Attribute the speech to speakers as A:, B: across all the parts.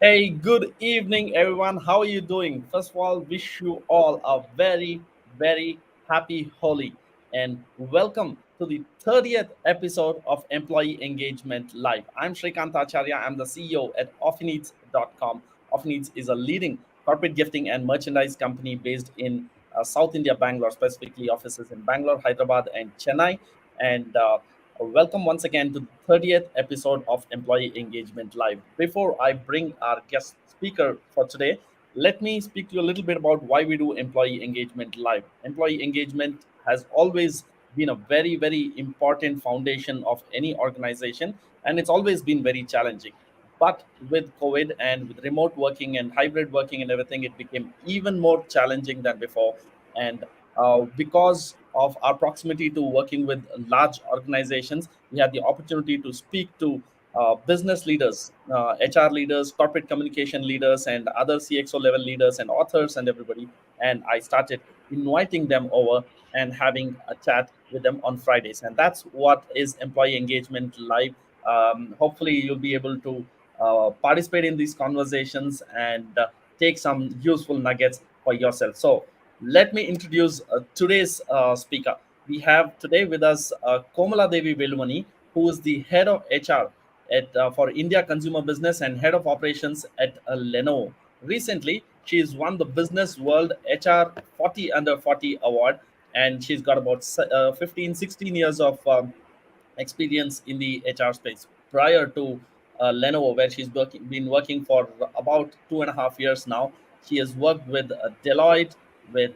A: Hey, good evening, everyone. How are you doing? First of all, wish you all a very, very happy Holi and welcome to the 30th episode of Employee Engagement Live. I'm Shrikant Acharya. I'm the CEO at Offineeds.com. Offineeds is a leading corporate gifting and merchandise company based in South India, Bangalore, specifically offices in Bangalore, Hyderabad, and Chennai. And welcome once again to the 30th episode of Employee Engagement Live. Before I bring our guest speaker for today, let me speak to you a little bit about why we do Employee Engagement Live. Employee engagement has always been a very, very important foundation of any organization, and it's always been very challenging. But with COVID and with remote working and hybrid working and everything, it became even more challenging than before. And because of our proximity to working with large organizations, we had the opportunity to speak to business leaders, HR leaders, corporate communication leaders, and other CXO level leaders and authors and everybody. And I started inviting them over and having a chat with them on Fridays. And that's what is Employee Engagement Live. Hopefully, you'll be able to participate in these conversations and take some useful nuggets for yourself. So, let me introduce today's speaker. We have today with us Komala Devi Velumani, who is the head of HR for India Consumer Business and head of operations at Lenovo. Recently, she's won the Business World HR 40 Under 40 award, and she's got about 15, 16 years of experience in the HR space prior to Lenovo, where been working for about 2.5 years now. She has worked with Deloitte, with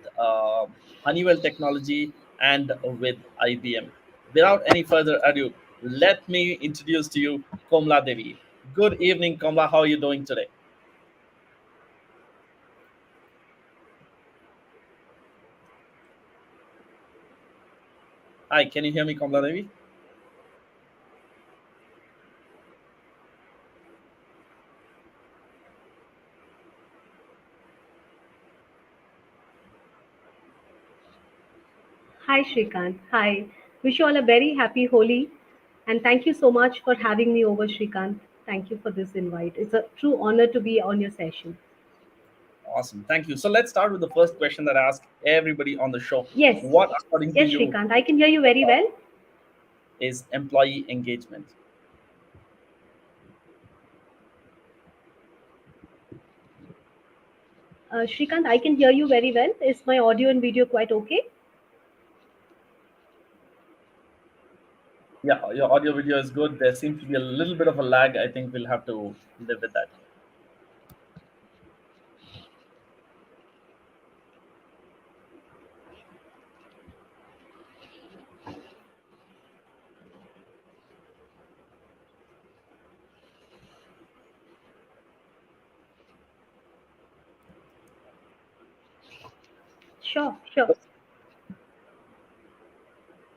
A: Honeywell Technology, and with IBM. Without any further ado, let me introduce to you Komla Devi. Good evening, Komla. How are you doing today? Hi, can you hear me, Komla Devi?
B: Hi, Shrikant. Hi. Wish you all a very happy Holi. And thank you so much for having me over, Shrikant. Thank you for this invite. It's a true honor to be on your session.
A: Awesome. Thank you. So let's start with the first question that I ask everybody on the show.
B: Yes.
A: What, according to
B: Yes,
A: you,
B: Shrikant. I can hear you very well.
A: is employee engagement?
B: Shrikant, I can hear you very well. Is my audio and video quite okay?
A: Yeah, your audio video is good. There seems to be a little bit of a lag. I think we'll have to live with that.
B: Sure, sure.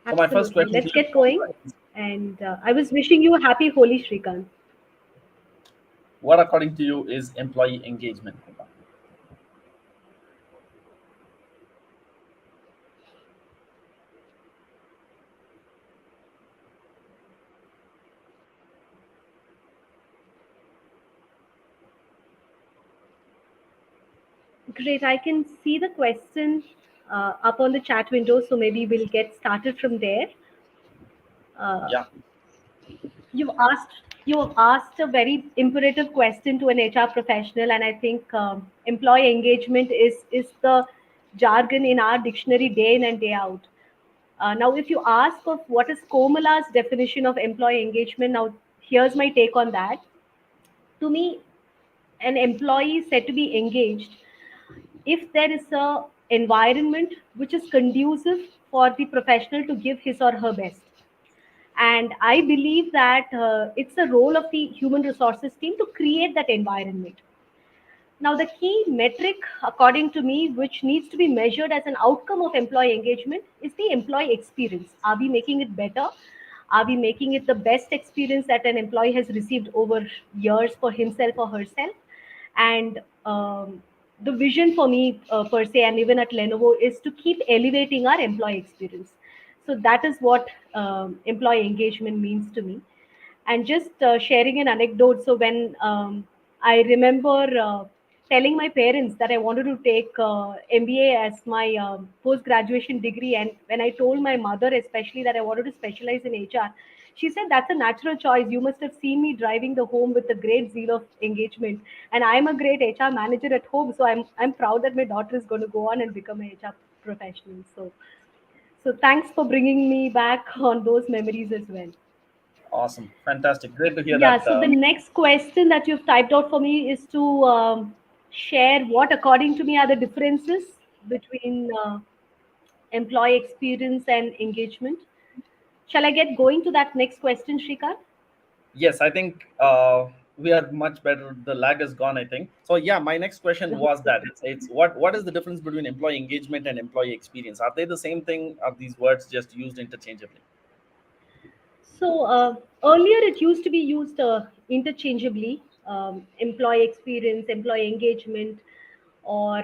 A: So my first
B: Absolutely.
A: question to
B: Let's
A: you,
B: get going.
A: Kamla, is
B: And I was wishing you a happy Holi, Shrikant.
A: what, according to you, is employee engagement? Kamla?
B: Great. I can see the question up on the chat window, so maybe we'll get started from there. Uh,
A: Yeah,
B: you've asked a very imperative question to an HR professional, and I think employee engagement is the jargon in our dictionary day in and day out. Now, if you ask of what is Komala's definition of employee engagement, now here's my take on that. To me, an employee is said to be engaged if there is a environment which is conducive for the professional to give his or her best. And I believe that it's a role of the human resources team to create that environment. Now, the key metric, according to me, which needs to be measured as an outcome of employee engagement is the employee experience. Are we making it better? Are we making it the best experience that an employee has received over years for himself or herself? And the vision for me, per se, and even at Lenovo, is to keep elevating our employee experience. So that is what employee engagement means to me. And just sharing an anecdote. So when I remember telling my parents that I wanted to take MBA as my post graduation degree. And when I told my mother, especially, that I wanted to specialize in HR, she said, "That's a natural choice. You must have seen me driving the home with a great zeal of engagement. And I'm a great HR manager at home. So I'm proud that my daughter is going to go on and become a HR professional." So thanks for bringing me back on those memories as well.
A: Awesome, fantastic, great to hear
B: Yeah,
A: that.
B: so the next question that you've typed out for me is to share what, according to me, are the differences between employee experience and engagement. Shall I get going to that next question, Shrikant?
A: Yes, I think we are much better. The lag is gone, I think. So yeah, my next question was that it's what is the difference between employee engagement and employee experience? Are they the same thing? Are these words just used interchangeably?
B: So earlier it used to be used interchangeably, employee experience, employee engagement, or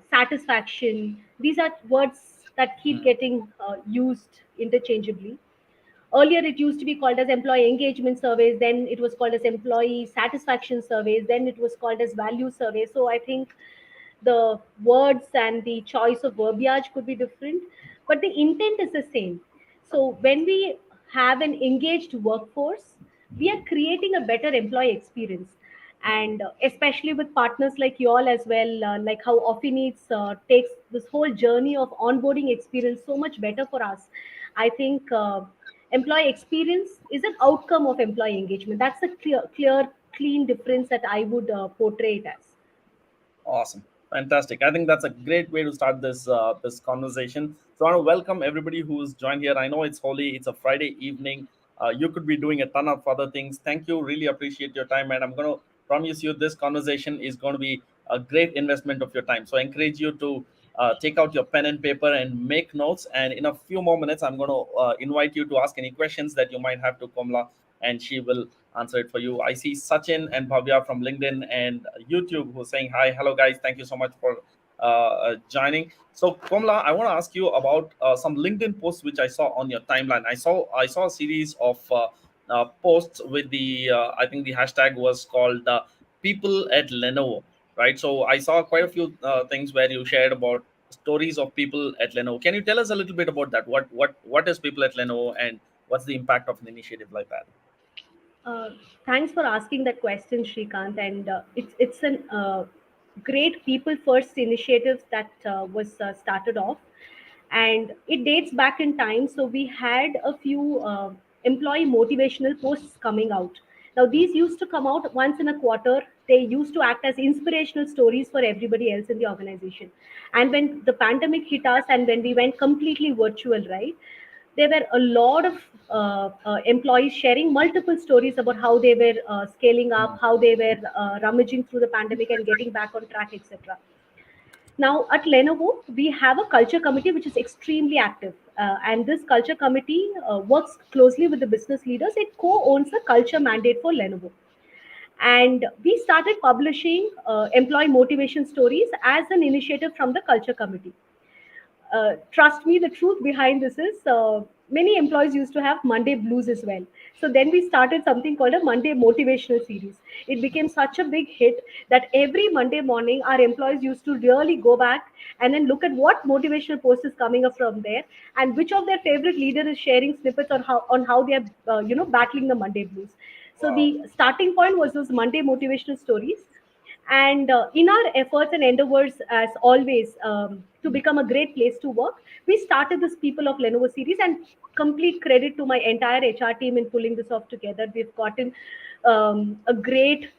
B: satisfaction. These are words that keep
A: Hmm.
B: getting used interchangeably. Earlier it used to be called as employee engagement surveys, then it was called as employee satisfaction surveys, then it was called as value surveys. So I think the words and the choice of verbiage could be different, but the intent is the same. So when we have an engaged workforce, we are creating a better employee experience. And especially with partners like you all as well, like how often needs takes this whole journey of onboarding experience so much better for us. I think employee experience is an outcome of employee engagement. That's a clear, clean difference that I would portray it as.
A: Awesome, fantastic. I think that's a great way to start this conversation. So I want to welcome everybody who's joined here. I know it's holy; it's a Friday evening. You could be doing a ton of other things. Thank you. Really appreciate your time, and I'm going to promise you this conversation is going to be a great investment of your time. So I encourage you to take out your pen and paper and make notes. And in a few more minutes, I'm going to invite you to ask any questions that you might have to Komla, and she will answer it for you. I see Sachin and Bhavya from LinkedIn and YouTube who's saying hi. Hello, guys. Thank you so much for joining. So, Komla, I want to ask you about some LinkedIn posts which I saw on your timeline. I saw a series of posts with the I think the hashtag was called "People at Lenovo." Right. So I saw quite a few things where you shared about stories of people at Lenovo. Can you tell us a little bit about that? What is people at Lenovo and what's the impact of an initiative like that?
B: Uh, Thanks for asking that question, Shrikant. And it's an great people first initiative that was started off, and it dates back in time. So we had a few employee motivational posts coming out. Now these used to come out once in a quarter. They used to act as inspirational stories for everybody else in the organization. And when the pandemic hit us, and when we went completely virtual, right? There were a lot of employees sharing multiple stories about how they were scaling up, how they were rummaging through the pandemic and getting back on track, etc. Now at Lenovo, we have a culture committee which is extremely active. And this culture committee works closely with the business leaders. It co owns the culture mandate for Lenovo. And we started publishing employee motivation stories as an initiative from the culture committee. Trust me, the truth behind this is many employees used to have Monday blues as well. So then we started something called a Monday motivational series. It became such a big hit that every Monday morning, our employees used to really go back and then look at what motivational post is coming up from there, and which of their favorite leader is sharing snippets on how they are battling the Monday blues. So
A: Wow.
B: the starting point was those Monday motivational stories. And in our efforts and endeavors, as always, to become a great place to work, we started this People of Lenovo series. And complete credit to my entire HR team in pulling this off together. We've gotten a great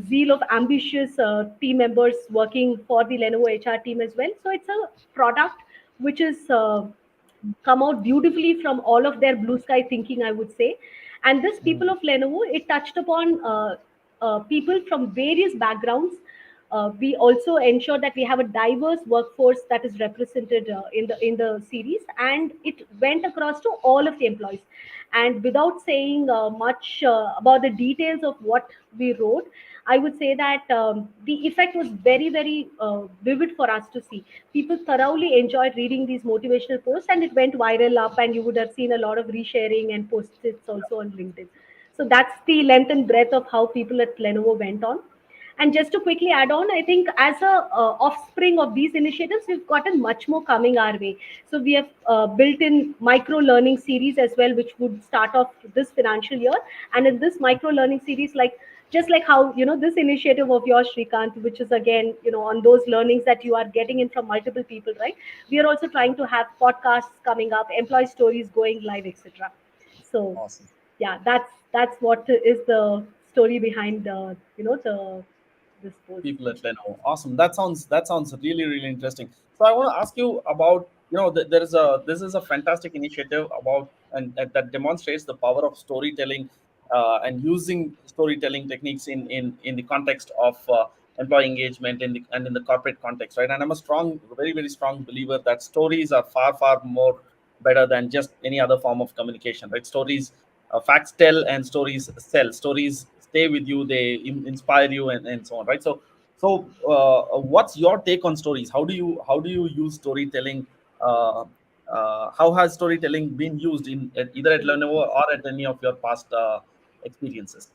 B: zeal of ambitious team members working for the Lenovo HR team as well. So it's a product which is come out beautifully from all of their blue sky thinking, I would say. And this People
A: Mm.
B: of Lenovo, it touched upon people from various backgrounds. We also ensure that we have a diverse workforce that is represented in the series, and it went across to all of the employees. And without saying much about the details of what we wrote, I would say that the effect was very, very vivid for us to see. People thoroughly enjoyed reading these motivational posts, and it went viral up, and you would have seen a lot of resharing and post-its also on LinkedIn. So that's the length and breadth of how people at Lenovo went on. And just to quickly add on, I think as a offspring of these initiatives, we've gotten much more coming our way. So we have built in micro learning series as well, which would start off this financial year. And in this micro learning series, like just like how this initiative of yours, Shrikant, which is again on those learnings that you are getting in from multiple people, right? We are also trying to have podcasts coming up, employee stories going live, etc. So
A: Awesome.
B: yeah, that's what is the story behind the this post.
A: People at Lenovo. Awesome. That sounds really really interesting. So I want to ask you about there is a this is a fantastic initiative about and that demonstrates the power of storytelling and using storytelling techniques in the context of employee engagement and in the corporate context, right? And I'm a strong, very very strong believer that stories are far more better than just any other form of communication, right? Stories, facts tell and stories sell. Stories stay with you, they inspire you, and so on, right? So what's your take on stories? How do you use storytelling? uh, how has storytelling been used either at Lenovo or at any of your past experiences?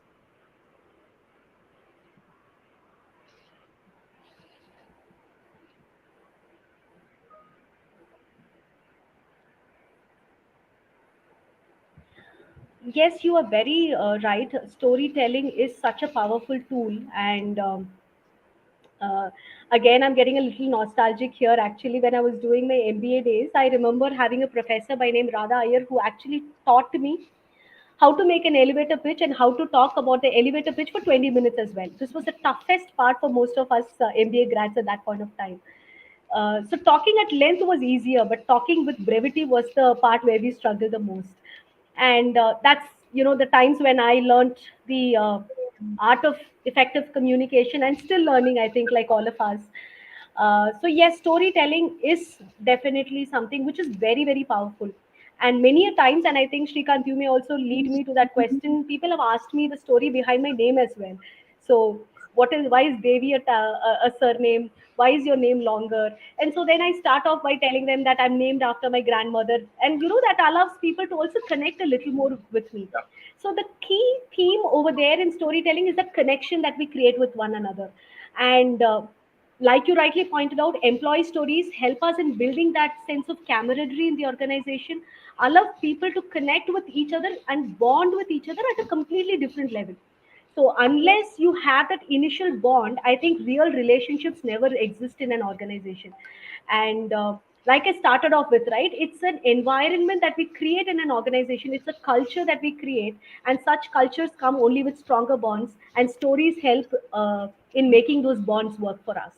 B: Yes, you are very right. Storytelling is such a powerful tool, and uh, again, I'm getting a little nostalgic here. Actually, when I was doing my MBA days, I remember having a professor by name Radha Iyer who actually taught me how to make an elevator pitch and how to talk about the elevator pitch for 20 minutes as well. This was the toughest part for most of us MBA grads at that point of time. So talking at length was easier, but talking with brevity was the part where we struggled the most. And that's the times when I learned the art of effective communication, and still learning, I think, like all of us. So yes, storytelling is definitely something which is very very powerful. And many a times, and I think Shrikant, you may also lead me to that question. People have asked me the story behind my name as well. So why is Devi a surname? Why is your name longer? And so then I start off by telling them that I'm named after my grandmother, and that allows people to also connect a little more with me.
A: Yeah,
B: So the key theme over there in storytelling is the connection that we create with one another. And like you rightly pointed out, employee stories help us in building that sense of camaraderie in the organization, allow people to connect with each other and bond with each other at a completely different level. So unless you have that initial bond, I think real relationships never exist in an organization. And like I started off with, right, it's an environment that we create in an organization, it's a culture that we create, and such cultures come only with stronger bonds, and stories help in making those bonds work for us.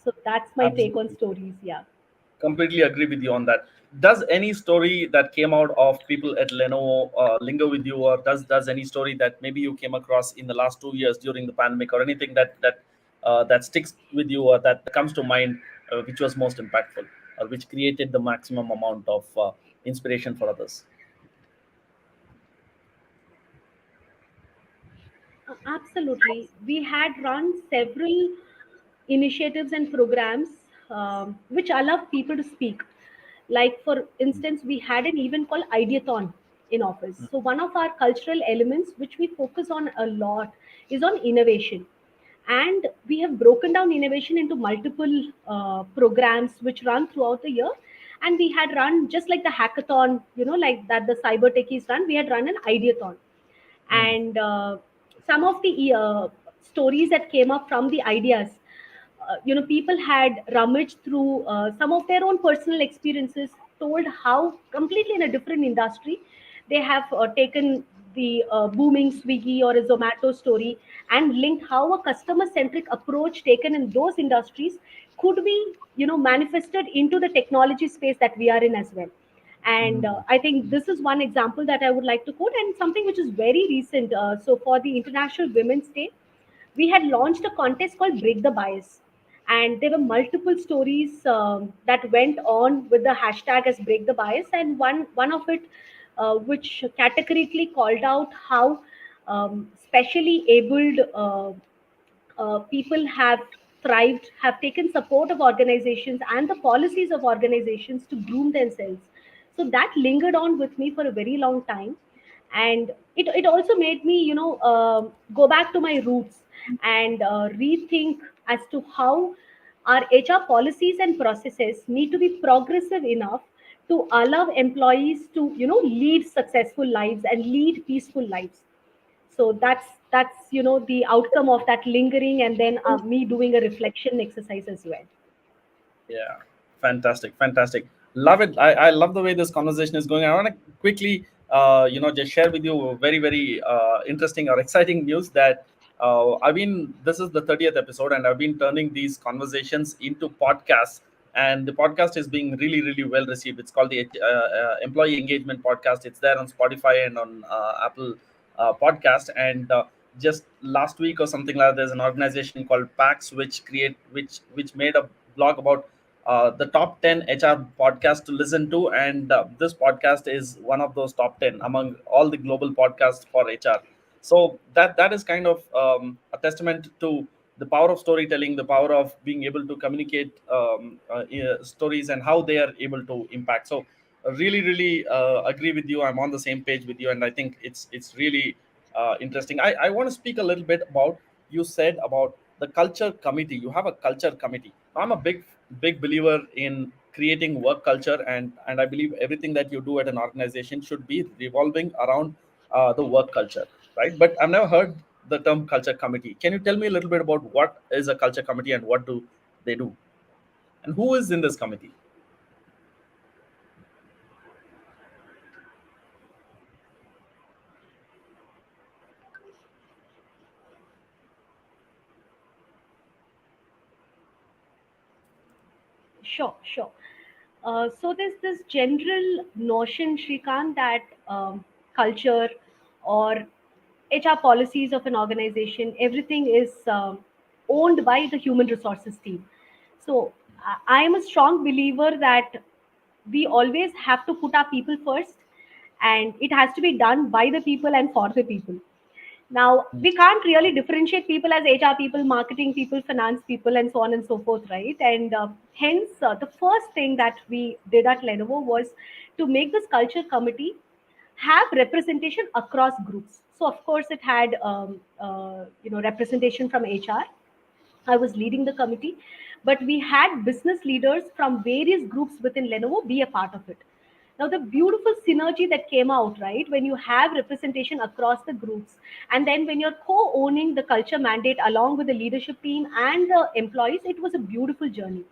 B: So that's my take on
A: absolutely.
B: stories. Yeah.
A: Completely agree with you on that. Does any story that came out of people at Lenovo linger with you, or does any story that maybe you came across in the last 2 years during the pandemic, or anything that sticks with you or that comes to mind, which was most impactful, or which created the maximum amount of inspiration for others?
B: Absolutely. We had run several initiatives and programs which allow people to speak. Like, for instance, we had an event called Ideathon in office. So, one of our cultural elements, which we focus on a lot, is on innovation. And we have broken down innovation into multiple programs which run throughout the year. And we had run just like the hackathon, like that the cyber techies run, we had run an Ideathon.
A: Mm.
B: And some of the stories that came up from the ideas, people had rummaged through some of their own personal experiences, told how completely in a different industry they have taken the booming Swiggy or a Zomato story and linked how a customer centric approach taken in those industries could be manifested into the technology space that we are in as well. And
A: Mm.
B: I think this is one example that I would like to quote, and something which is very recent. So, for the International Women's Day, we had launched a contest called Break the Bias. And there were multiple stories that went on with the hashtag as Break the Bias. And one of it, which categorically called out how specially abled people have thrived, have taken support of organizations and the policies of organizations to groom themselves. So that lingered on with me for a very long time. And it also made me, go back to my roots. and rethink as to how our HR policies and processes need to be progressive enough to allow employees to, lead successful lives and lead peaceful lives. So that's the outcome of that lingering, and then me doing a reflection exercise as well.
A: Yeah, fantastic, fantastic. Love it. I love the way this conversation is going. I want to quickly, just share with you very, very interesting or exciting news that this is the 30th episode, and I've been turning these conversations into podcasts. And the podcast is being really, really well received. It's called the Employee Engagement Podcast. It's there on Spotify and on Apple Podcast. And just last week or something like that, there's an organization called PAX which made a blog about the top 10 HR podcasts to listen to, and this podcast is one of those top 10 among all the global podcasts for HR. So that is kind of a testament to the power of storytelling, the power of being able to communicate stories and how they are able to impact. So really, really agree with you. I'm on the same page with you, and I think it's really interesting. I want to speak a little bit about, you said about the culture committee. You have a culture committee. I'm a big believer in creating work culture, and I believe everything that you do at an organization should be revolving around the work culture, right? But I've never heard the term culture committee. Can you tell me a little bit about what is a culture committee and what do they do, and who is in this committee?
B: Sure, sure. So there's this general notion, Shrikant, that culture or HR policies of an organization, everything is owned by the human resources team. So I am a strong believer that we always have to put our people first, and it has to be done by the people and for the people. Now, we can't really differentiate people as HR people, marketing people, finance people, and so on and so forth, right? And hence, the first thing that we did at Lenovo was to make this culture committee have representation across groups. So, of course, it had representation from HR. I was leading the committee, but we had business leaders from various groups within Lenovo be a part of it. Now, the beautiful synergy that came out, right, when you have representation across the groups, and then when you're co owning the culture mandate along with the leadership team and the employees, it was a beautiful journey.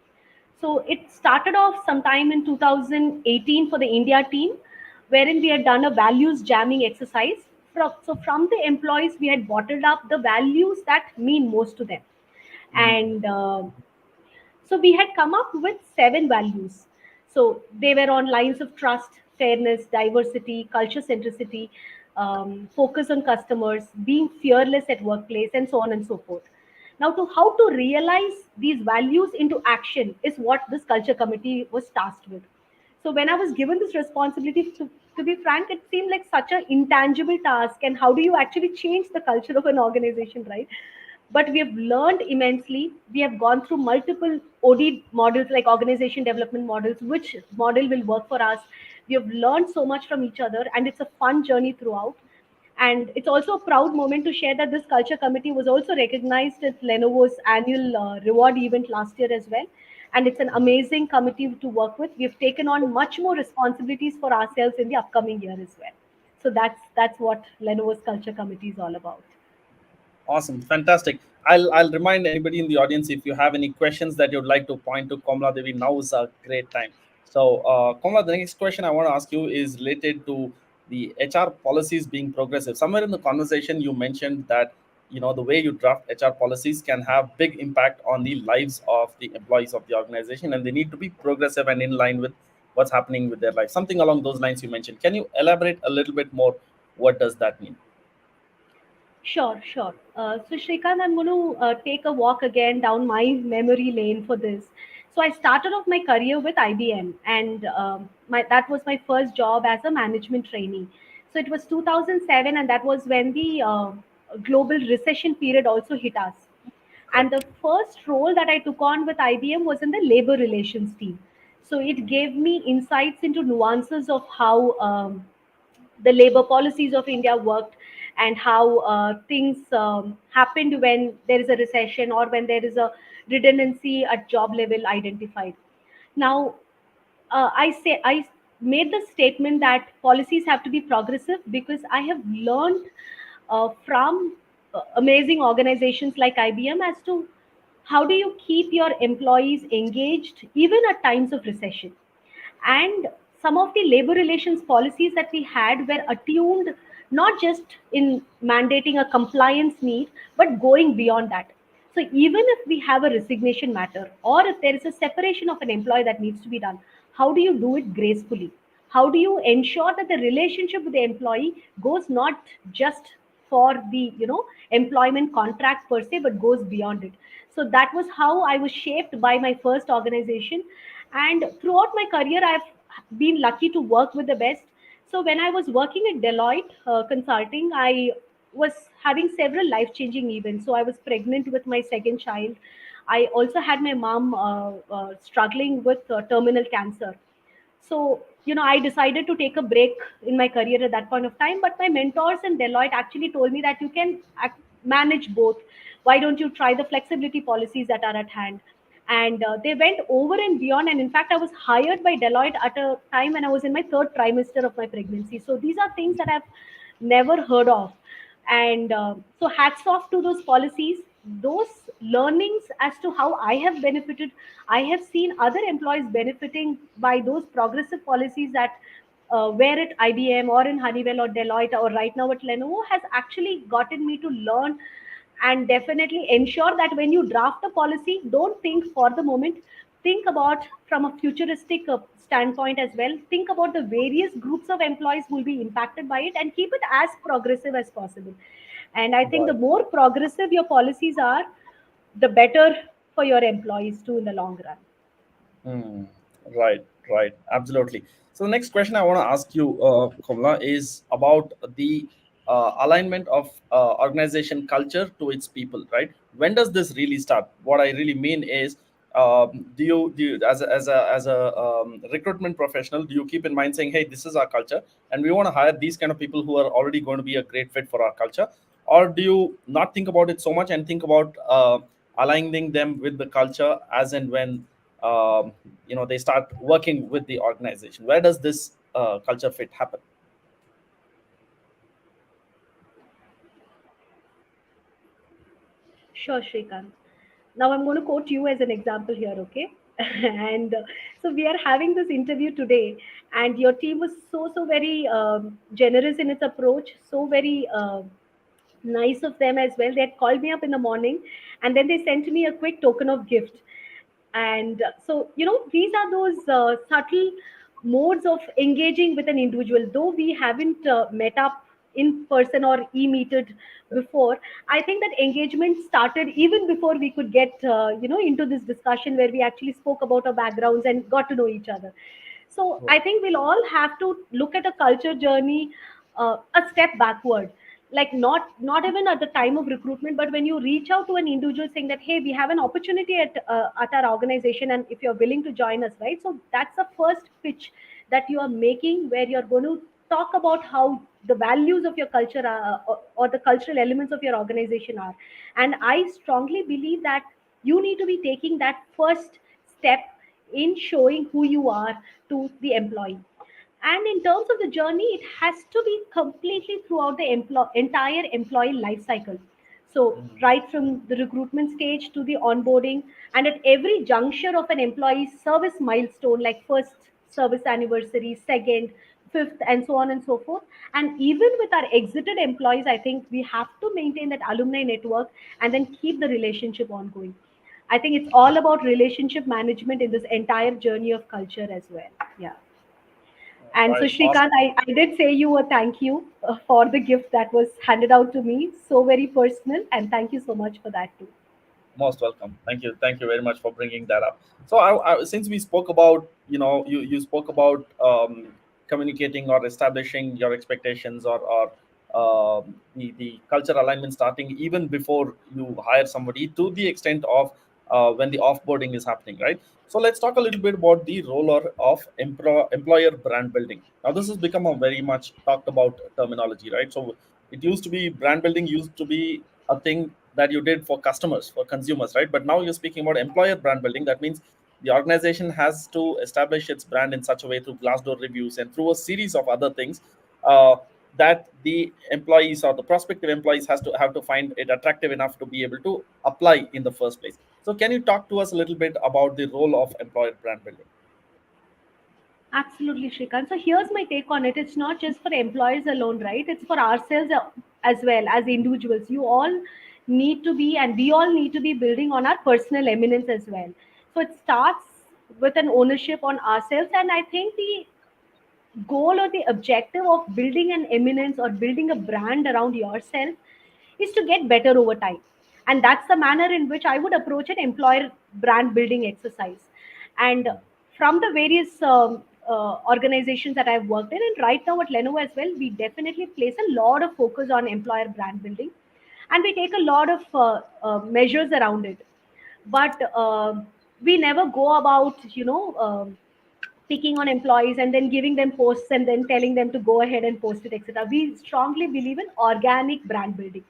B: So, it started off sometime in 2018 for the India team, wherein we had done a values jamming exercise. From the employees, we had bottled up the values that mean most to them, and so we had come up with 7 values. So they were on lines of trust, fairness, diversity, culture centricity, focus on customers, being fearless at workplace, and so on and so forth. Now, to how to realize these values into action is what this culture committee was tasked with. So when I was given this responsibility, to be frank, it seemed like such an intangible task. And how do you actually change the culture of an organization, right? But we have learned immensely. We have gone through multiple OD models, like organization development models, which model will work for us. We have learned so much from each other, and it's a fun journey throughout. And it's also a proud moment to share that this culture committee was also recognized at Lenovo's annual reward event last year as well. And it's an amazing committee to work with. We've taken on much more responsibilities for ourselves in the upcoming year as well. So that's what Lenovo's culture committee is all about.
A: Awesome, fantastic. I'll remind anybody in the audience, if you have any questions that you'd like to point to Komala Devi, now is a great time. So, Komala, the next question I want to ask you is related to the HR policies being progressive. Somewhere in the conversation, you mentioned that the way you draft HR policies can have big impact on the lives of the employees of the organization, and they need to be progressive and in line with what's happening with their life. Something along those lines you mentioned. Can you elaborate a little bit more? What does that mean?
B: Sure, sure. So, Shrikant, I'm going to take a walk again down my memory lane for this. So, I started off my career with IBM, and that was my first job as a management trainee. So, it was 2007, and that was when the global recession period also hit us. And
A: Correct.
B: the first role that I took on with IBM was in the labor relations team. So, it gave me insights into nuances of how the labor policies of India worked. and how things happened when there is a recession or when there is a redundancy at job level identified. Now, I made the statement that policies have to be progressive because I have learned from amazing organizations like IBM as to how do you keep your employees engaged even at times of recession. And some of the labor relations policies that we had were attuned not just in mandating a compliance need but going beyond that. So even if we have a resignation matter or if there is a separation of an employee that needs to be done, how do you do it gracefully? How do you ensure that the relationship with the employee goes not just for the employment contract per se but goes beyond it? So that was how I was shaped by my first organization, and throughout my career I've been lucky to work with the best. So when I was working at Deloitte consulting, I was having several life changing events. So I was pregnant with my second child. I also had my mom struggling with terminal cancer. So I decided to take a break in my career at that point of time, but my mentors in Deloitte actually told me that you can manage both. Why don't you try the flexibility policies that are at hand? And they went over and beyond, and in fact I was hired by Deloitte at a time when I was in my third trimester of my pregnancy. So these are things that I've never heard of. And so hats off to those policies, those learnings as to how I have benefited. I have seen other employees benefiting by those progressive policies that where at IBM or in Honeywell or Deloitte or right now at Lenovo has actually gotten me to learn. And definitely ensure that when you draft a policy, don't think for the moment, think about from a futuristic standpoint as well. Think about the various groups of employees who will be impacted by it and keep it as progressive as possible. And I think the
A: Right.
B: more progressive your policies are, the better for your employees too in the long run.
A: Hmm. Right, right, absolutely. So the next question I want to ask you, Komla, is about the alignment of organization culture to its people. Right? When does this really start? What I really mean is, do you as a recruitment professional, do you keep in mind saying, "Hey, this is our culture, and we want to hire these kind of people who are already going to be a great fit for our culture," or do you not think about it so much and think about aligning them with the culture as and when they start working with the organization? Where does this culture fit happen?
B: Sure, Shrikant. Now I'm going to quote you as an example here, okay? And so we are having this interview today, and your team was so very generous in its approach, so very nice of them as well. They had called me up in the morning, and then they sent me a quick token of gift. And so these are those subtle modes of engaging with an individual. Though we haven't met up in person or e-meted before, I think that engagement started even before we could get into this discussion where we actually spoke about our backgrounds and got to know each other. So I think we'll all have to look at a culture journey a step backward, like not even at the time of recruitment, but when you reach out to an individual saying that, hey, we have an opportunity at our organization, and if you're willing to join us, right? So that's the first pitch that you are making, where you're going to talk about how the values of your culture are, or the cultural elements of your organization are. And I strongly believe that you need to be taking that first step in showing who you are to the employee. And in terms of the journey, it has to be completely throughout the entire employee life cycle. So right from the recruitment stage to the onboarding, and at every juncture of an employee's service milestone, like first service anniversary, second, fifth, and so on and so forth. And even with our exited employees, I think we have to maintain that alumni network and then keep the relationship ongoing. I think it's all about relationship management in this entire journey of culture as well. Yeah. And so,
A: Right,
B: Shrikant,
A: awesome.
B: I did say you a thank you for the gift that was handed out to me. So very personal, and thank you so much for that too.
A: Most welcome. Thank you very much for bringing that up. So since we spoke about, you spoke about communicating or establishing your expectations, or the culture alignment starting even before you hire somebody, to the extent of when the offboarding is happening, right? So let's talk a little bit about the role of employer brand building. Now this has become a very much talked about terminology, right? So It used to be brand building used to be a thing that you did for customers, for consumers, right? But now you're speaking about employer brand building. That means the organization has to establish its brand in such a way through Glassdoor reviews and through a series of other things, uh, that the employees or the prospective employees has to have to find it attractive enough to be able to apply in the first place. So can you talk to us a little bit about the role of employer brand building?
B: Absolutely, Shrikant. So here's my take on it. It's not just for employees alone, right? It's for ourselves as well as individuals. You all need to be, and we all need to be building on our personal eminence as well. So it starts with an ownership on ourselves, and I think the goal or the objective of building an eminence or building a brand around yourself is to get better over time. And that's the manner in which I would approach an employer brand building exercise. And from the various organizations that I've worked in, and right now at Lenovo as well, we definitely place a lot of focus on employer brand building, and we take a lot of measures around it. But we never go about, picking on employees and then giving them posts and then telling them to go ahead and post it, etc. We strongly believe in organic brand building.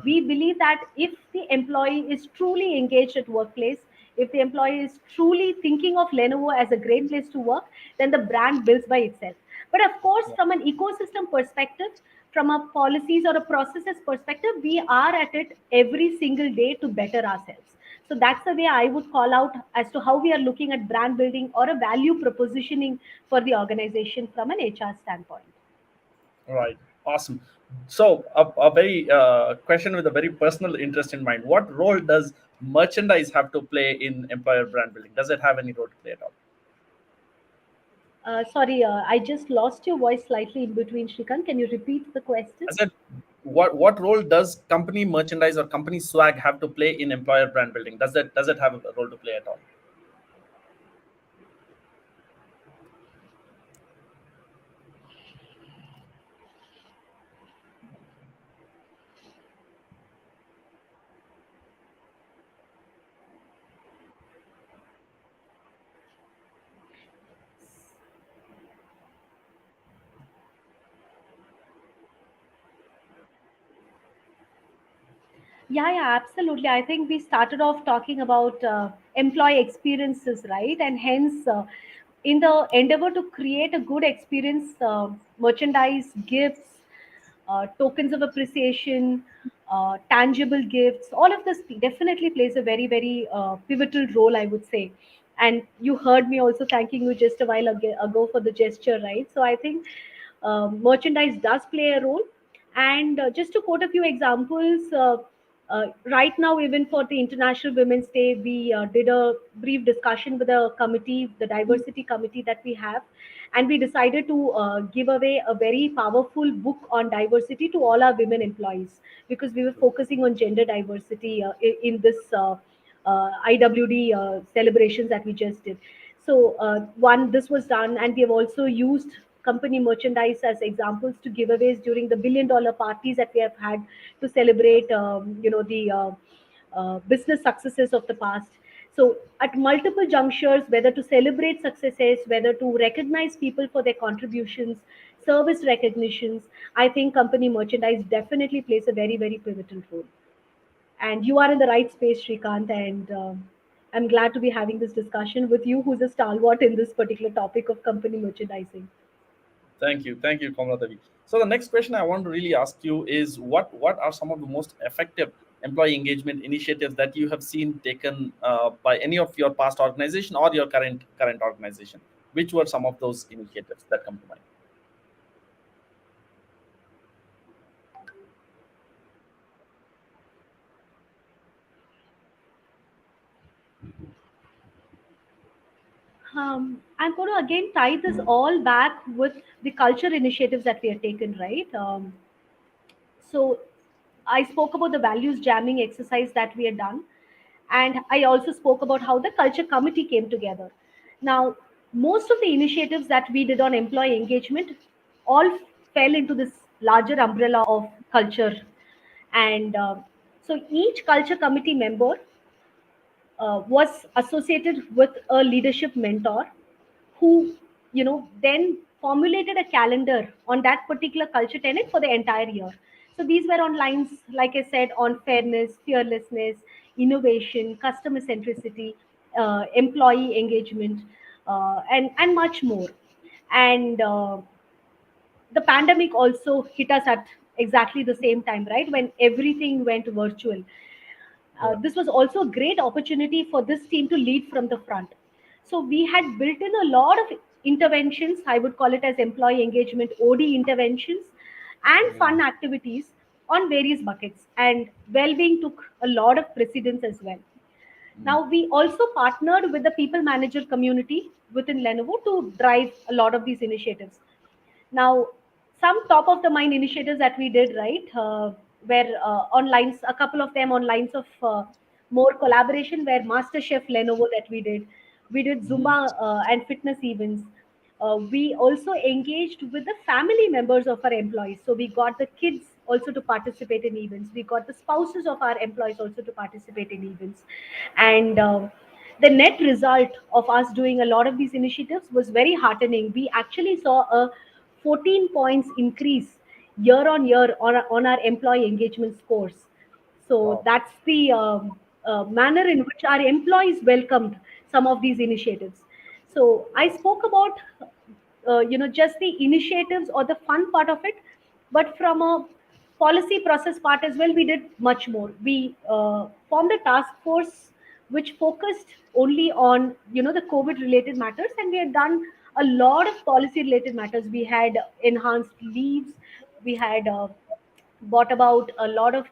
B: We believe that if the employee is truly engaged at workplace, if the employee is truly thinking of Lenovo as a great place to work, then the brand builds by itself. But of course,
A: Yeah.
B: from an ecosystem perspective, from a policies or a processes perspective, we are at it every single day to better ourselves. So that's the way I would call out as to how we are looking at brand building or a value propositioning for the organization from an HR standpoint.
A: Right. Awesome. So, a very question with a very personal interest in mind. What role does merchandise have to play in employer brand building? Does it have any role to play at all?
B: Sorry, I just lost your voice slightly in between, Shrikant. Can you repeat the question?
A: I said, what role does company merchandise or company swag have to play in employer brand building? Does it have a role to play at all?
B: Yeah, yeah, absolutely. I think we started off talking about employee experiences, right? And hence, in the endeavor to create a good experience, merchandise, gifts, tokens of appreciation, tangible gifts, all of this definitely plays a very, very pivotal role, I would say. And you heard me also thanking you just a while ago for the gesture, right? So I think merchandise does play a role. And just to quote a few examples, right now, even for the International Women's Day, we did a brief discussion with the committee, the diversity committee that we have, and we decided to give away a very powerful book on diversity to all our women employees, because we were focusing on gender diversity in this IWD celebrations that we just did. So one, this was done, and we have also used company merchandise as examples to giveaways during the billion-dollar parties that we have had to celebrate, the business successes of the past. So at multiple junctures, whether to celebrate successes, whether to recognize people for their contributions, service recognitions, I think company merchandise definitely plays a very, very pivotal role. And you are in the right space, Shrikant, and I'm glad to be having this discussion with you, who's a stalwart in this particular topic of company merchandising.
A: Thank you, Komala Devi. So the next question I want to really ask you is, what are some of the most effective employee engagement initiatives that you have seen taken by any of your past organization or your current organization? Which were some of those initiatives that come to mind?
B: I'm going to again tie this all back with the culture initiatives that we have taken, right? So I spoke about the values jamming exercise that we had done, and I also spoke about how the culture committee came together. Now, most of the initiatives that we did on employee engagement all fell into this larger umbrella of culture, and so each culture committee member was associated with a leadership mentor who then formulated a calendar on that particular culture tenet for the entire year. So these were on lines, like I said, on fairness, fearlessness, innovation, customer centricity, employee engagement, and much more. And the pandemic also hit us at exactly the same time, right, when everything went virtual.
A: Yeah.
B: This was also a great opportunity for this team to lead from the front. So we had built in a lot of interventions, I would call it as employee engagement, OD interventions, and fun
A: Mm,
B: activities on various buckets. And well-being took a lot of precedence as well.
A: mm,
B: Now, we also partnered with the people manager community within Lenovo to drive a lot of these initiatives. Now, some top of the mind initiatives that we did, right, were on lines, a couple of them on lines of more collaboration, where Master Chef Lenovo that we did. We did
A: mhm,
B: Zumba and fitness events. We also engaged with the family members of our employees. So we got the kids also to participate in events. We got the spouses of our employees also to participate in events. And the net result of us doing a lot of these initiatives was very heartening. We actually saw a 14 points increase year on year on our employee engagement scores. So
A: wow.
B: that's the manner in which our employees welcomed some of these initiatives. So I spoke about just the initiatives or the fun part of it, but from a policy process part as well, we did much more. We formed a task force which focused only on the COVID related matters, and we had done a lot of policy related matters. We had enhanced leaves, we had bought about a lot of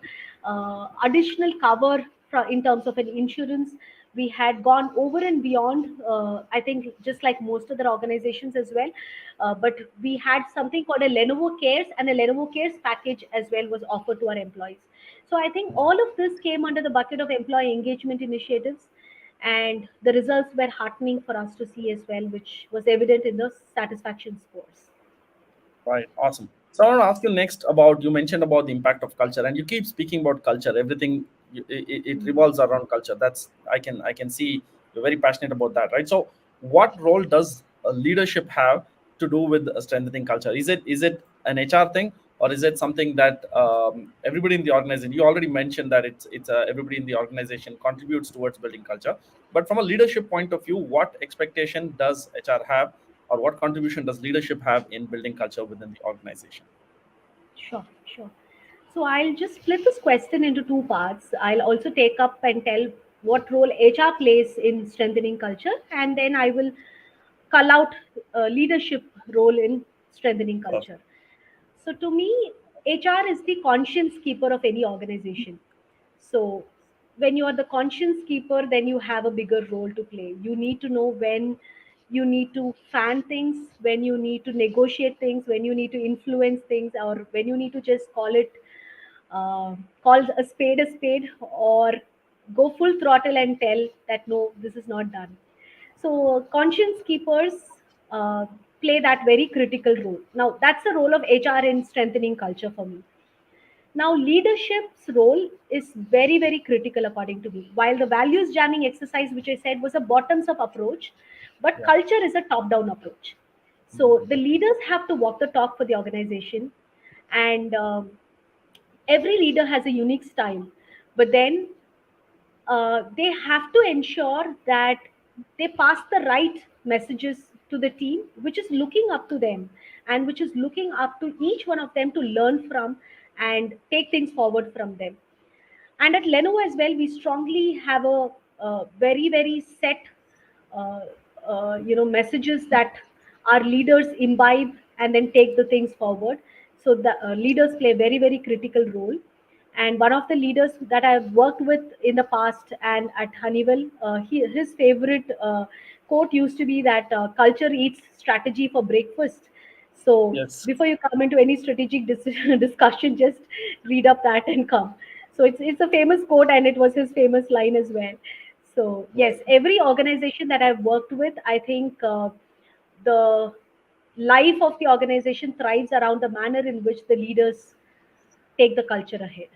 B: additional cover in terms of an insurance. We had gone over and beyond, I think, just like most other organizations as well. But we had something called a Lenovo Cares, and a Lenovo Cares package as well was offered to our employees. So I think all of this came under the bucket of employee engagement initiatives, and the results were heartening for us to see as well, which was evident in the satisfaction scores.
A: Right, awesome. So I want to ask you next about, you mentioned about the impact of culture, and you keep speaking about culture. Everything it
B: Mhm.
A: revolves around culture. That's I can see you're very passionate about that, right? So what role does leadership have to do with strengthening culture? Is it an HR thing, or is it something that everybody in the organization? You already mentioned that it's everybody in the organization contributes towards building culture. But from a leadership point of view, what expectation does HR have, or what contribution does leadership have in building culture within the organization?
B: Sure, sure. So I'll just split this question into two parts. I'll also take up and tell what role HR plays in strengthening culture, and then I will cull out leadership role in strengthening
A: Perfect.
B: culture. So to me, HR is the conscience keeper of any organization. So when you are the conscience keeper, then you have a bigger role to play. You need to know when you need to fan things, when you need to negotiate things, when you need to influence things, or when you need to just call a spade, or go full throttle and tell that no, this is not done. So conscience keepers uh, play that very critical role. Now that's the role of HR in strengthening culture for me. Now, leadership's role is very, very critical according to me. While the values jamming exercise, which I said was a bottoms up approach, but
A: Yeah.
B: culture is a top down approach. So
A: Mhm.
B: the leaders have to walk the talk for the organization, and every leader has a unique style. But then they have to ensure that they pass the right messages to the team, which is looking up to them and which is looking up to each one of them to learn from and take things forward from them. And at Lenovo as well, we strongly have a very, very set uh, messages that our leaders imbibe and then take the things forward. So the leaders play a very, very critical role. And one of the leaders that I've worked with in the past and at Honeywell, his favorite quote used to be that culture eats strategy for breakfast. So
A: Yes.
B: before you come into any strategic discussion, just read up that and come. So it's a famous quote, and it was his famous line as well. So
A: Right.
B: yes, every organization that I've worked with, I think the life of the organization thrives around the manner in which the leaders take the culture ahead.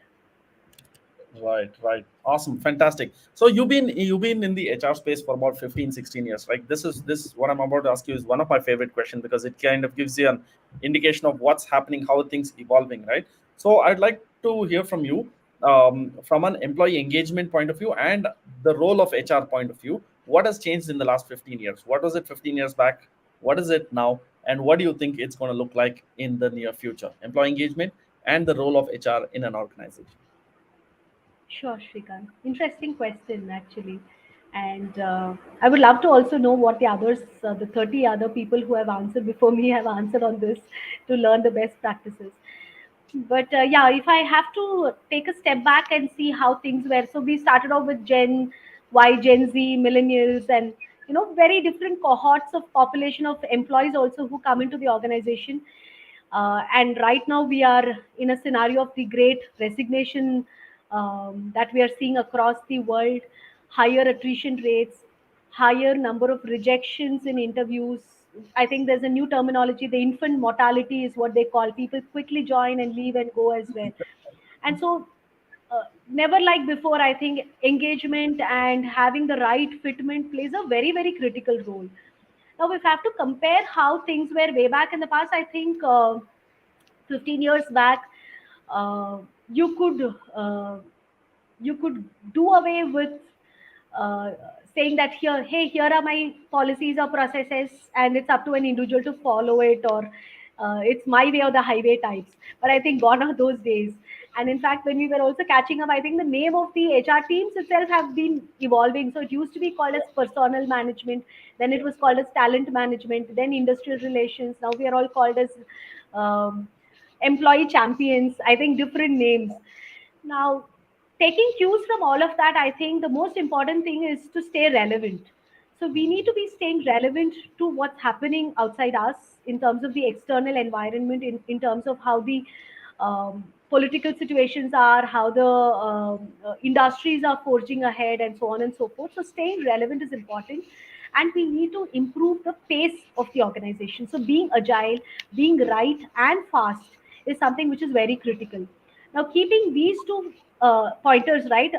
A: Right, right. Awesome, fantastic. So you've been in the HR space for about 15, 16 years, right? This what I'm about to ask you is one of my favorite questions, because it kind of gives you an indication of what's happening, how things evolving, right? So I'd like to hear from you from an employee engagement point of view and the role of HR point of view. What has changed in the last 15 years? What was it 15 years back? What is it now? And what do you think it's going to look like in the near future? Employee engagement and the role of HR in an organization.
B: Sure, Shrikant. Interesting question, actually. And I would love to also know what the others, the 30 other people who have answered before me, have answered on this to learn the best practices. But yeah, if I have to take a step back and see how things were, so we started off with Gen Y, Gen Z, millennials, and very different cohorts of population of employees also who come into the organization. And right now we are in a scenario of the great resignation that we are seeing across the world, higher attrition rates, higher number of rejections in interviews. I think there's a new terminology, the infant mortality is what they call. People quickly join and leave and go as well. And so, never like before, I think engagement and having the right fitment plays a very, very critical role. Now, if I have to compare how things were way back in the past, I think 15 years back, uh, you could you could do away with uh, saying that here, hey, here are my policies or processes, and it's up to an individual to follow it, or it's my way or the highway types. But I think gone are those days. And in fact, when we were also catching up, I think the name of the HR teams itself have been evolving. So it used to be called as personal management, then it was called as talent management, then industrial relations. Now we are all called as um, employee champions. I think different names. Now, taking cues from all of that, I think the most important thing is to stay relevant. So we need to be staying relevant to what's happening outside us in terms of the external environment, in terms of how the political situations are, how the industries are forging ahead, and so on and so forth. So staying relevant is important. And we need to improve the pace of the organization. So being agile, being right and fast is something which is very critical. Now, keeping these two pointers right,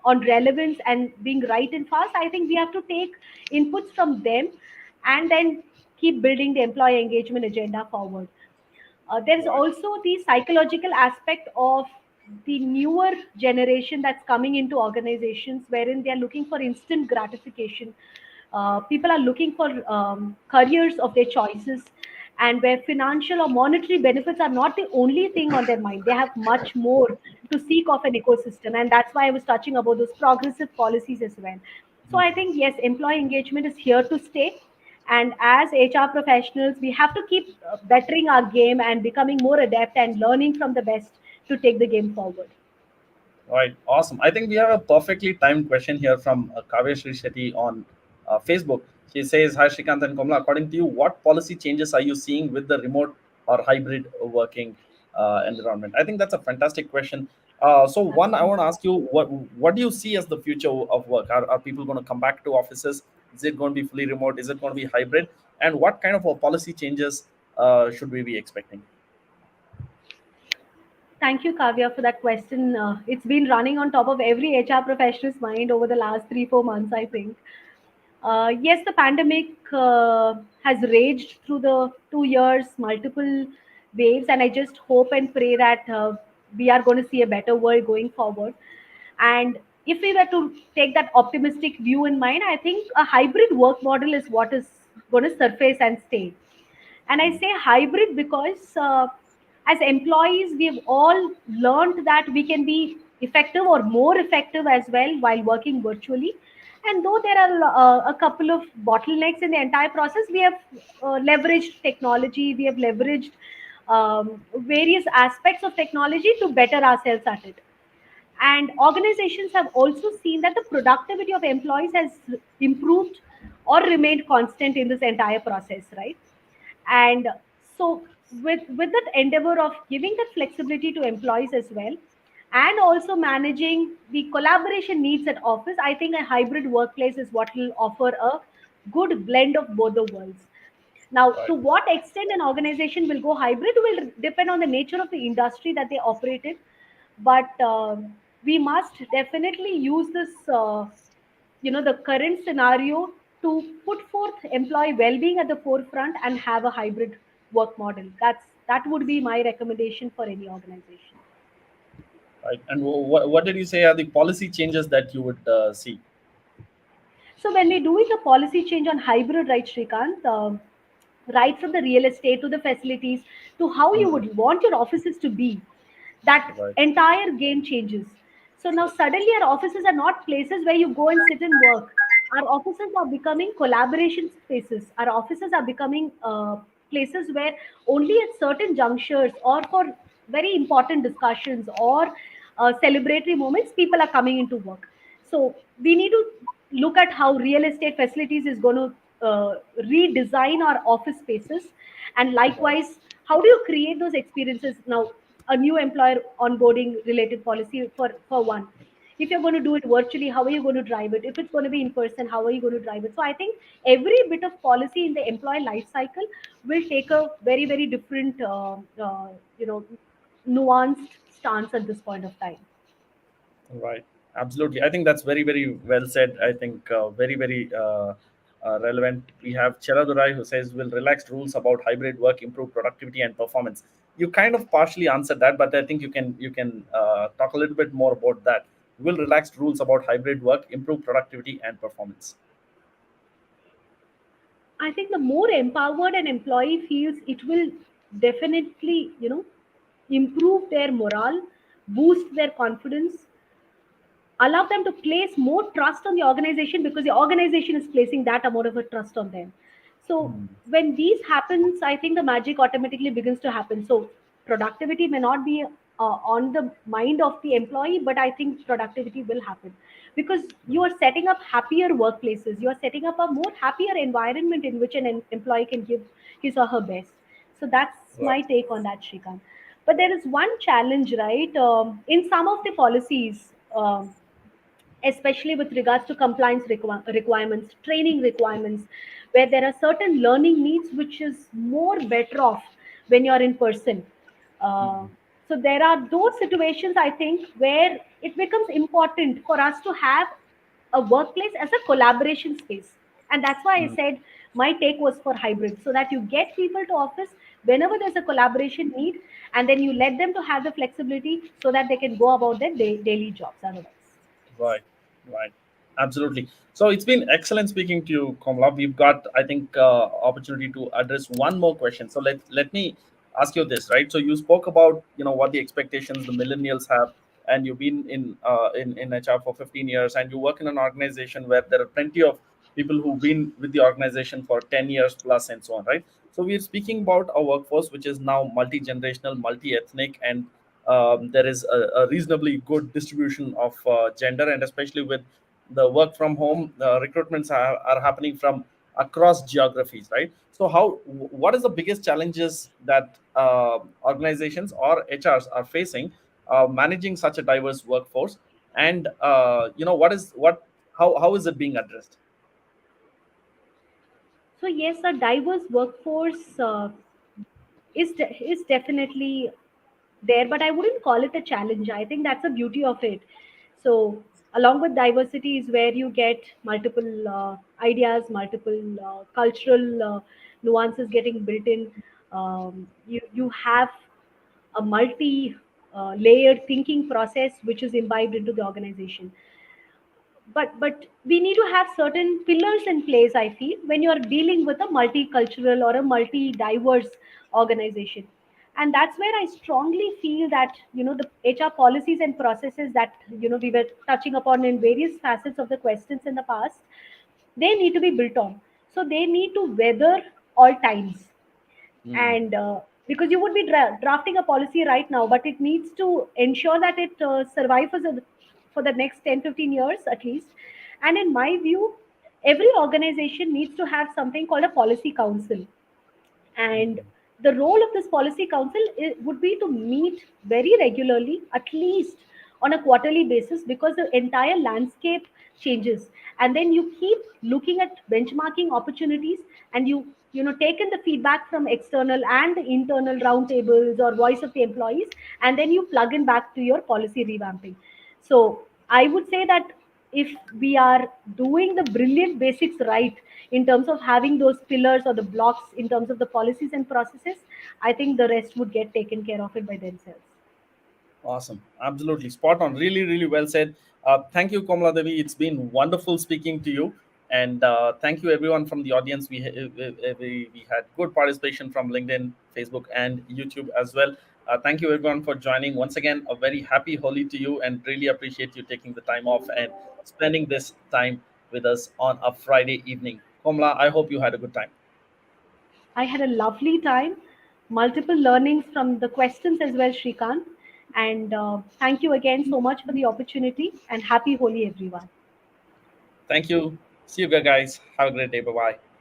B: on relevance and being right and fast, I think we have to take inputs from them and then keep building the employee engagement agenda forward. There's
A: Right.
B: also the psychological aspect of the newer generation that's coming into organizations wherein they are looking for instant gratification. People are looking for careers of their choices, and where financial or monetary benefits are not the only thing on their mind. They have much more to seek of an ecosystem, and that's why I was touching about those progressive policies as well. So I think yes, employee engagement is here to stay, and as HR professionals, we have to keep bettering our game and becoming more adept and learning from the best to take the game forward.
A: Right, awesome. I think we have a perfectly timed question here from Kavya Sri Shetty on Facebook. She says, "Hi Shrikant and Komala. According to you, what policy changes are you seeing with the remote or hybrid working environment?" I think that's a fantastic question. So, one, I want to
B: Absolutely.
A: ask you, what do you see as the future of work? Are people going to come back to offices? Is it going to be fully remote? Is it going to be hybrid? And what kind of policy changes should we be expecting?
B: Thank you, Kavya, for that question. It's been running on top of every HR professional's mind over the last 3, 4 months, I think. Yes, the pandemic has raged through the 2 years, multiple waves, and I just hope and pray that we are going to see a better world going forward. And if we were to take that optimistic view in mind, I think a hybrid work model is what is going to surface and stay. And I say hybrid because as employees, we've all learned that we can be effective or more effective as well while working virtually. And though there are a couple of bottlenecks in the entire process, we have leveraged technology, we have leveraged various aspects of technology to better ourselves at it. And organizations have also seen that the productivity of employees has improved or remained constant in this entire process, right? And so with that endeavor of giving that flexibility to employees as well, and also managing the collaboration needs at office, I think a hybrid workplace is what will offer a good blend of both the worlds. Now, to
A: Right.
B: what extent an organization will go hybrid will depend on the nature of the industry that they operate in. But we must definitely use this the current scenario to put forth employee well-being at the forefront and have a hybrid work model. That would be my recommendation for any organization.
A: Right. And what did you say are the policy changes that you would see?
B: So when we're doing a policy change on hybrid, right, Shrikant, right from the real estate to the facilities to how you
A: Mm,
B: would want your offices to be, that
A: right.
B: entire game changes. So now suddenly our offices are not places where you go and sit and work. Our offices are becoming collaboration spaces. Our offices are becoming places where only at certain junctures or for very important discussions or celebratory moments people are coming into work. So we need to look at how real estate facilities is going to redesign our office spaces, and
A: Right.
B: likewise how do you create those experiences now. A new employer onboarding related policy for one, if you're going to do it virtually, how are you going to drive it? If it's going to be in person, how are you going to drive it? So I think every bit of policy in the employee life cycle will take a very very different you know nuanced stance at this point of time.
A: Right. Absolutely. I think that's very, very well said. I think very, very relevant. We have Cheradurai who says, will relaxed rules about hybrid work improve productivity and performance? You kind of partially answered that, but I think you can talk a little bit more about that. Will relaxed rules about hybrid work improve productivity and performance?
B: I think the more empowered an employee feels, it will definitely improve their morale, boost their confidence, allow them to place more trust on the organization because the organization is placing that amount of a trust on them. So
A: Hmm.
B: when these happens, I think the magic automatically begins to happen. So productivity may not be on the mind of the employee, but I think productivity will happen because you are setting up happier workplaces, you are setting up a more happier environment in which an employee can give his or her best. So that's my
A: Right.
B: take on that, Shrikant. But there is one challenge, right? In some of the policies, especially with regards to compliance requirements, training requirements, where there are certain learning needs which is more better off when you're in person. Uh, so there are those situations, I think, where it becomes important for us to have a workplace as a collaboration space. And that's why I
A: Hmm.
B: said my take was for hybrid, so that you get people to office whenever there's a collaboration need, and then you let them to have the flexibility so that they can go about their daily jobs otherwise.
A: Right, right, absolutely. So it's been excellent speaking to you, Komla. We've got, I think, opportunity to address one more question. So let me ask you this, right? So you spoke about what the expectations the millennials have, and you've been in HR for 15 years, and you work in an organization where there are plenty of people who've been with the organization for 10 years plus, and so on, right? So we're speaking about a workforce which is now multi generational, multi ethnic, and there is a reasonably good distribution of gender, and especially with the work from home, recruitments are happening from across geographies, right? So what is the biggest challenges that organizations or hrs are facing managing such a diverse workforce, and how is it being addressed?
B: So yes, a diverse workforce is definitely there, but I wouldn't call it a challenge. I think that's the beauty of it. So along with diversity is where you get multiple ideas, multiple cultural nuances getting built in. You have a multi layered thinking process which is imbibed into the organization. But we need to have certain pillars in place, I feel, when you're dealing with a multicultural or a multi-diverse organization. And that's where I strongly feel that the HR policies and processes that we were touching upon in various facets of the questions in the past, they need to be built on. So they need to weather all times.
A: Hmm.
B: And because you would be drafting a policy right now, but it needs to ensure that it survives for the next 10-15 years at least. And in my view, every organization needs to have something called a policy council. And the role of this policy council would be to meet very regularly, at least on a quarterly basis, because the entire landscape changes. And then you keep looking at benchmarking opportunities, and you take in the feedback from external and the internal roundtables or voice of the employees, and then you plug in back to your policy revamping. So I would say that if we are doing the brilliant basics right in terms of having those pillars or the blocks in terms of the policies and processes, I think the rest would get taken care of it by themselves.
A: Awesome. Absolutely. Spot on. Really, really well said. Thank you, Komala Devi. It's been wonderful speaking to you. And thank you, everyone from the audience. We had good participation from LinkedIn, Facebook, and YouTube as well. Thank you, everyone, for joining. Once again, a very happy Holi to you, and really appreciate you taking the time off and spending this time with us on a Friday evening. Komala, I hope you had a good time.
B: I had a lovely time, multiple learnings from the questions as well, Shrikant. And thank you again so much for the opportunity, and happy Holi, everyone.
A: Thank you. See you guys. Have a great day. Bye bye.